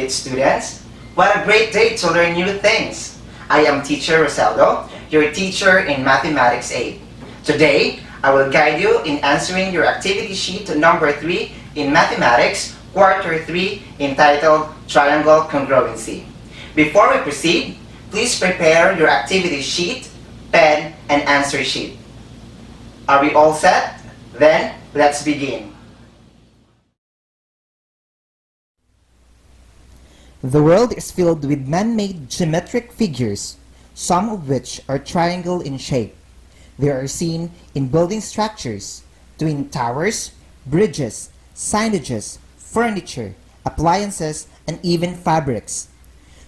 great students. What a great day to learn new things. I am Teacher Roseldo, your teacher in Mathematics 8. Today, I will guide you in answering your activity sheet number 3 in Mathematics, Quarter 3, entitled Triangle Congruency. Before we proceed, please prepare your activity sheet, pen, and answer sheet. Are we all set? Then, let's begin. The world is filled with man-made geometric figures, some of which are triangle in shape. They are seen in building structures, twin towers, bridges, signages, furniture, appliances, and even fabrics.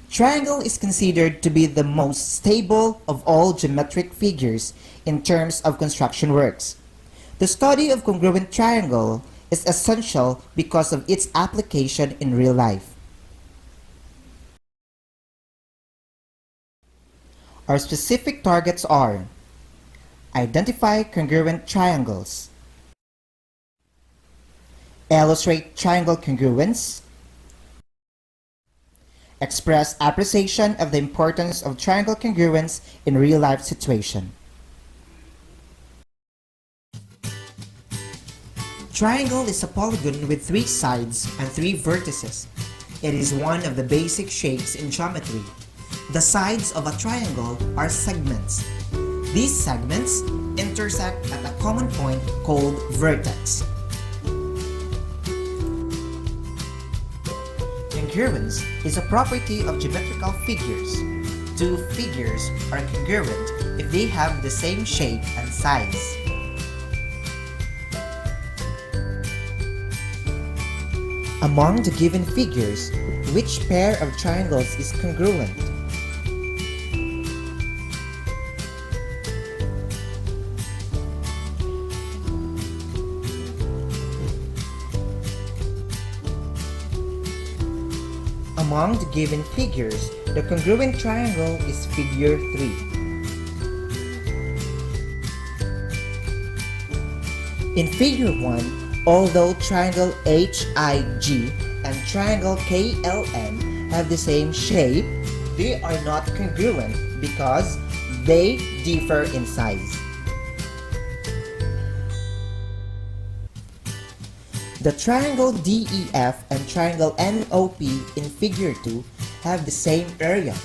Triangle is considered to be the most stable of all geometric figures in terms of construction works. The study of congruent triangle is essential because of its application in real life. Our specific targets are: identify congruent triangles, illustrate triangle congruence, express appreciation of the importance of triangle congruence in real-life situation. Triangle is a polygon with 3 sides and 3 vertices. It is one of the basic shapes in geometry. The sides of a triangle are segments. These segments intersect at a common point called vertex. Congruence is a property of geometrical figures. 2 figures are congruent if they have the same shape and size. Among the given figures, which pair of triangles is congruent? Among the given figures, the congruent triangle is figure 3. In figure 1, although triangle HIG and triangle KLM have the same shape, they are not congruent because they differ in size. The triangle DEF and triangle NOP in figure 2 have the same area,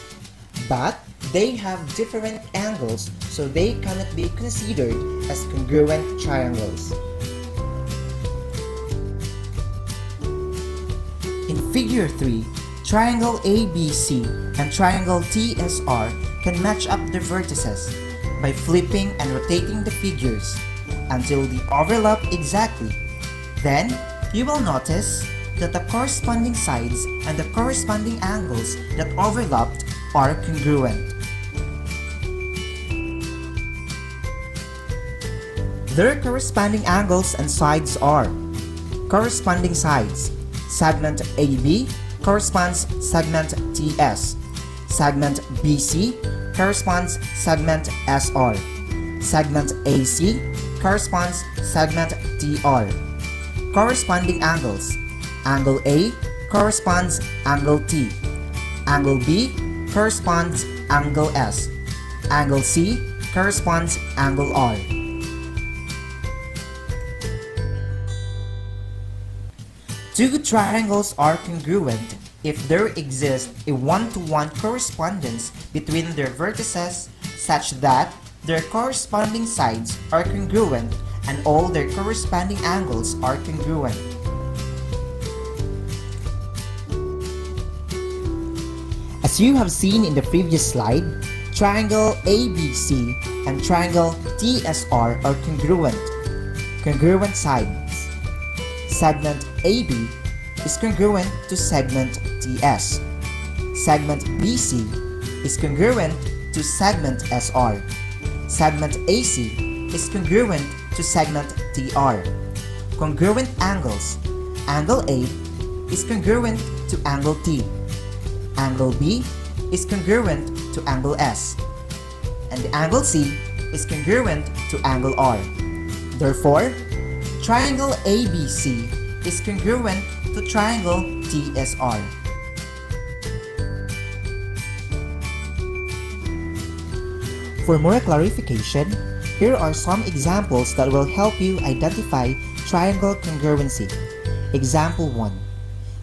but they have different angles, so they cannot be considered as congruent triangles. In figure 3, triangle ABC and triangle TSR can match up their vertices by flipping and rotating the figures until they overlap exactly. Then, you will notice that the corresponding sides and the corresponding angles that overlapped are congruent. Their corresponding angles and sides are: corresponding sides. Segment AB corresponds segment TS. Segment BC corresponds segment SR. Segment AC corresponds segment TR. Corresponding angles. Angle A corresponds angle T. Angle B corresponds angle S. Angle C corresponds angle R. Two triangles are congruent if there exists a one-to-one correspondence between their vertices such that their corresponding sides are congruent and all their corresponding angles are congruent. As you have seen in the previous slide, triangle ABC and triangle TSR are congruent. Congruent sides. Segment AB is congruent to segment TS. Segment BC is congruent to segment SR. Segment AC is congruent to segment TR. Congruent angles. Angle A is congruent to angle T. Angle B is congruent to angle S. And the angle C is congruent to angle R. Therefore, triangle ABC is congruent to triangle TSR. For more clarification, here are some examples that will help you identify triangle congruency. Example 1.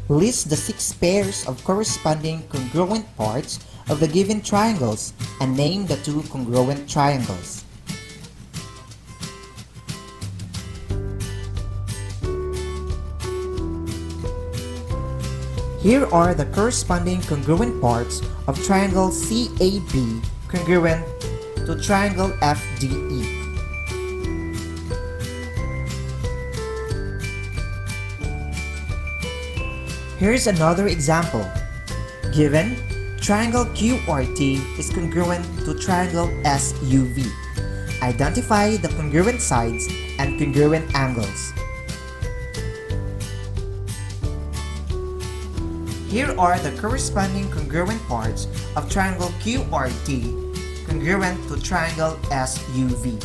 List the 6 pairs of corresponding congruent parts of the given triangles and name the 2 congruent triangles. Here are the corresponding congruent parts of triangle CAB congruent to triangle FDE. Here's another example. Given, triangle QRT is congruent to triangle SUV. Identify the congruent sides and congruent angles. Here are the corresponding congruent parts of triangle QRT congruent to triangle SUV.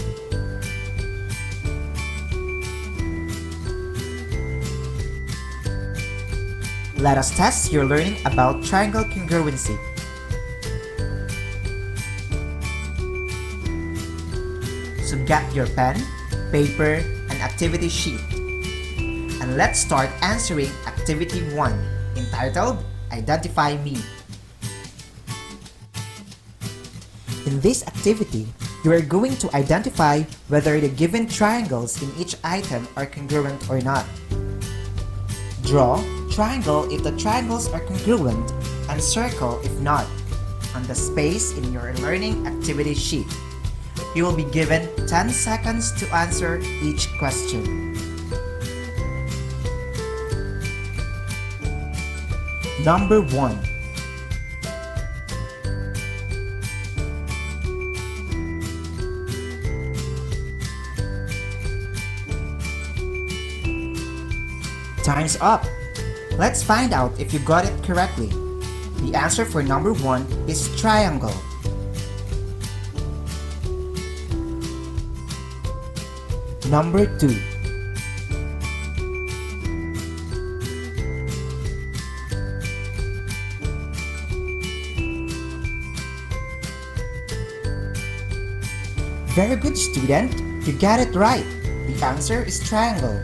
Let us test your learning about triangle congruency. So get your pen, paper, and activity sheet. And let's start answering activity 1. Entitled, Identify Me. In this activity, you are going to identify whether the given triangles in each item are congruent or not. Draw triangle if the triangles are congruent and circle if not on the space in your learning activity sheet. You will be given 10 seconds to answer each question. Number 1. Time's up. Let's find out if you got it correctly. The answer for number 1 is triangle. Number 2. Very good, student. You got it right. The answer is triangle.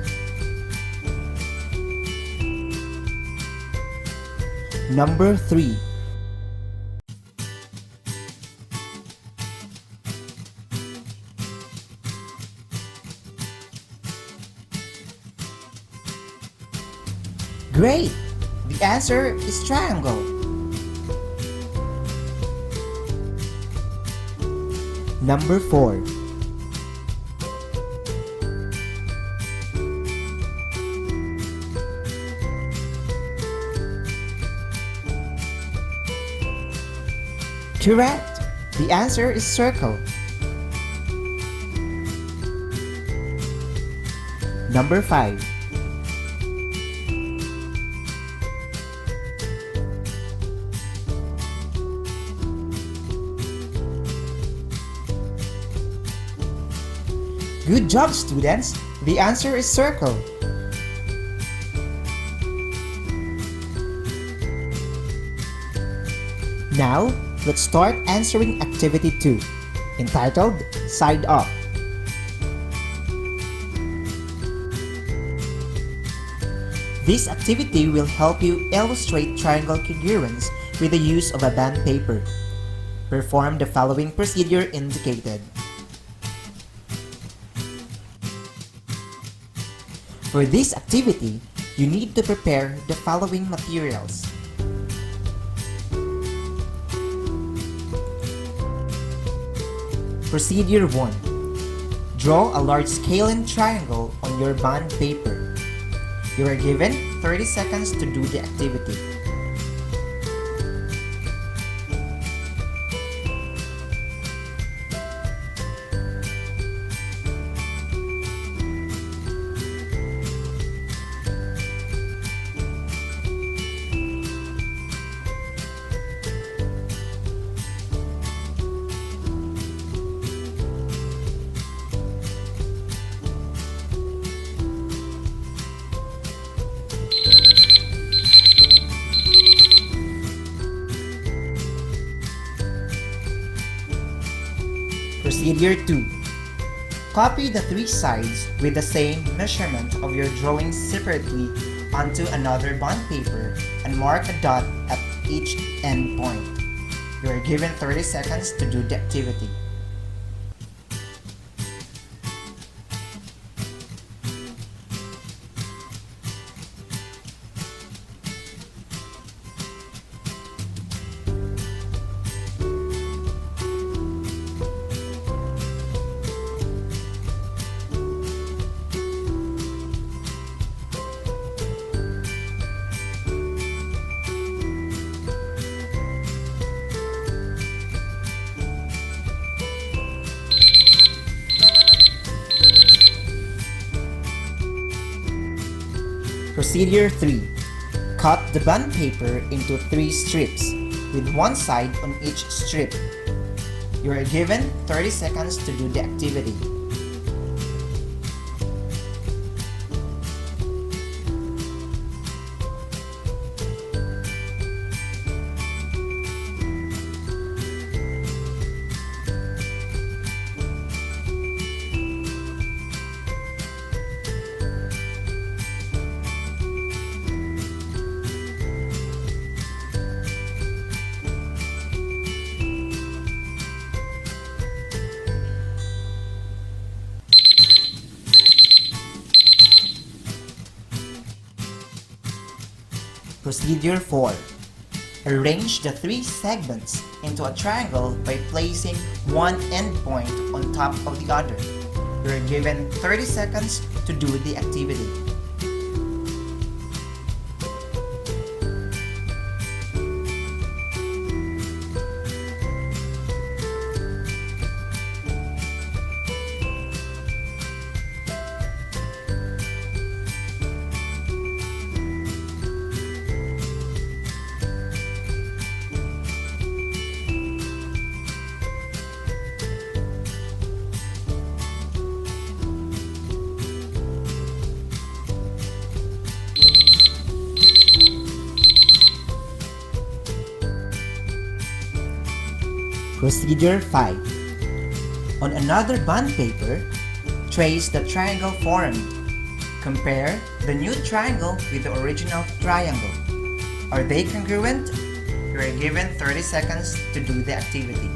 Number 3. Great! The answer is triangle. Number 4. Correct! The answer is circle. Number 5. Good job, students! The answer is circle. Now, let's start answering activity 2, entitled Side Up. This activity will help you illustrate triangle congruence with the use of a band paper. Perform the following procedure indicated. For this activity, you need to prepare the following materials. Procedure 1. Draw a large scalene triangle on your bond paper. You are given 30 seconds to do the activity. Procedure 2. Copy the three sides with the same measurement of your drawing separately onto another bond paper and mark a dot at each end point. You are given 30 seconds to do the activity. Procedure 3. Cut the bond paper into 3 strips, with one side on each strip. You are given 30 seconds to do the activity. Procedure 4. Arrange the 3 segments into a triangle by placing one end point on top of the other. You are given 30 seconds to do the activity. Procedure 5. On another bond paper, trace the triangle formed. Compare the new triangle with the original triangle. Are they congruent? You are given 30 seconds to do the activity.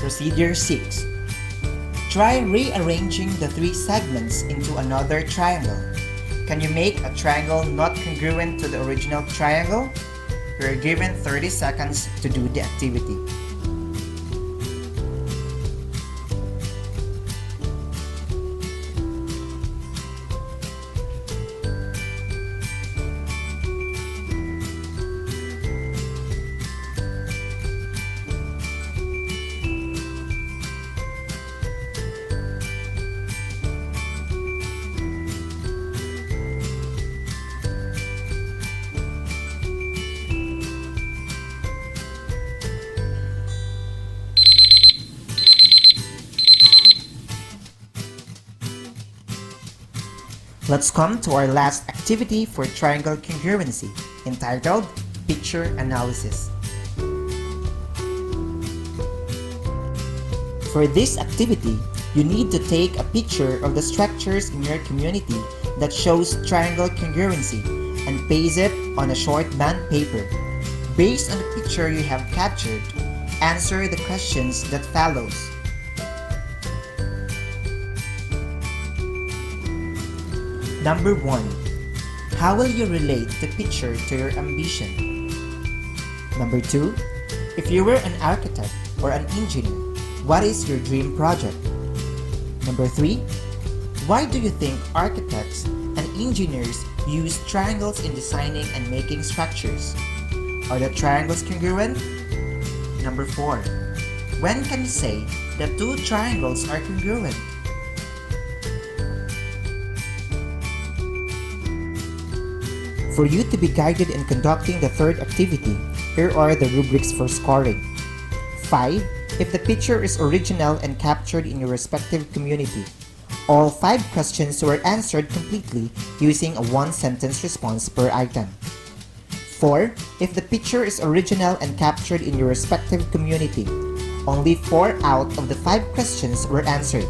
Procedure 6. Try rearranging the 3 segments into another triangle. Can you make a triangle not congruent to the original triangle? You are given 30 seconds to do the activity. Let's come to our last activity for triangle congruency, entitled Picture Analysis. For this activity, you need to take a picture of the structures in your community that shows triangle congruency and paste it on a short band paper. Based on the picture you have captured, answer the questions that follows. Number 1. How will you relate the picture to your ambition? Number 2. If you were an architect or an engineer, what is your dream project? Number 3. Why do you think architects and engineers Use triangles in designing and making structures. Are the triangles congruent? Number 4. When can you say that two triangles are congruent? For you to be guided in conducting the third activity, here are the rubrics for scoring. 5. If the picture is original and captured in your respective community. All 5 questions were answered completely using a one-sentence response per item. 4. If the picture is original and captured in your respective community. Only 4 out of the 5 questions were answered.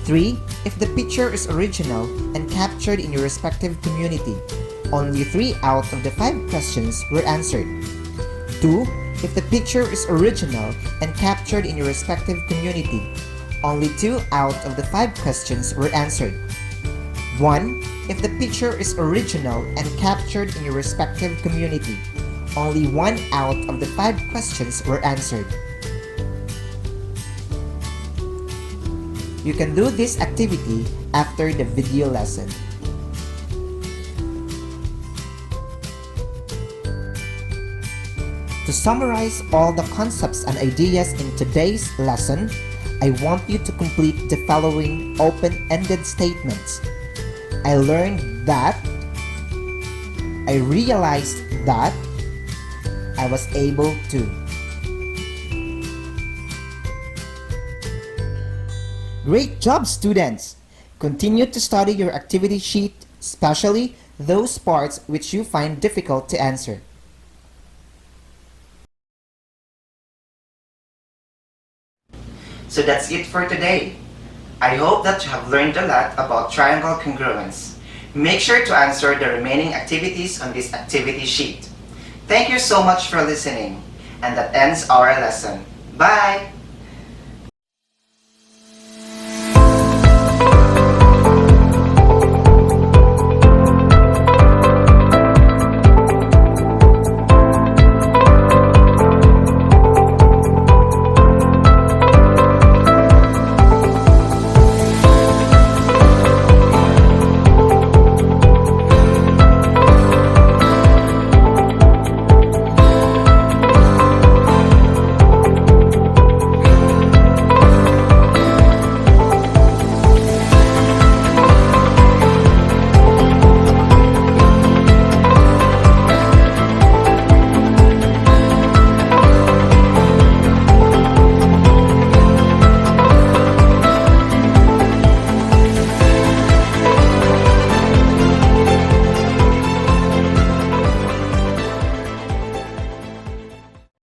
3. If the picture is original and captured in your respective community. Only 3 out of the 5 questions were answered. 2. If the picture is original and captured in your respective community. Only 2 out of the 5 questions were answered. 1. If the picture is original and captured in your respective community. Only 1 out of the 5 questions were answered. You can do this activity after the video lesson. To summarize all the concepts and ideas in today's lesson, I want you to complete the following open-ended statements. I learned that, I realized that, I was able to. Great job, students! Continue to study your activity sheet, especially those parts which you find difficult to answer. So that's it for today. I hope that you have learned a lot about triangle congruence. Make sure to answer the remaining activities on this activity sheet. Thank you so much for listening. And that ends our lesson. Bye!